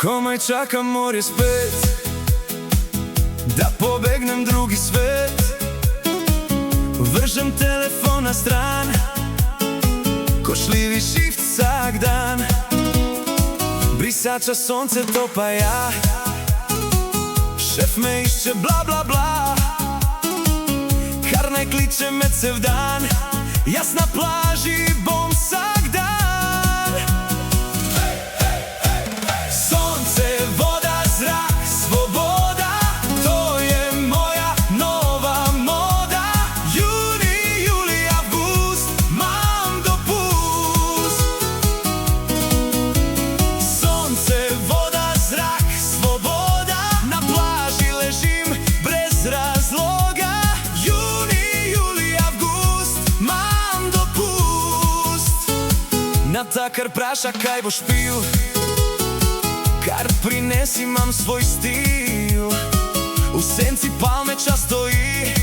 Komaj čakam morje spet, da pobegnem drugi svet. Vržem telefon na stran, ko šljivi šift vsak dan. Brisača sonce to pa ja, šef me išče bla bla bla. Kar naj kliče me cel dan, jaz na plaži bom vsak dan. Sonce, voda, zrak, svoboda, to je moja nova moda. Junij, julij, avgust, imam dopust. Sonce, voda, zrak, svoboda, na plaži ležim brez razloga. Junij, julij, avgust, imam dopust. Natakar vpraša, kaj boš pil, kar prinesi, imam svoj stil. V senci palme čas stoji,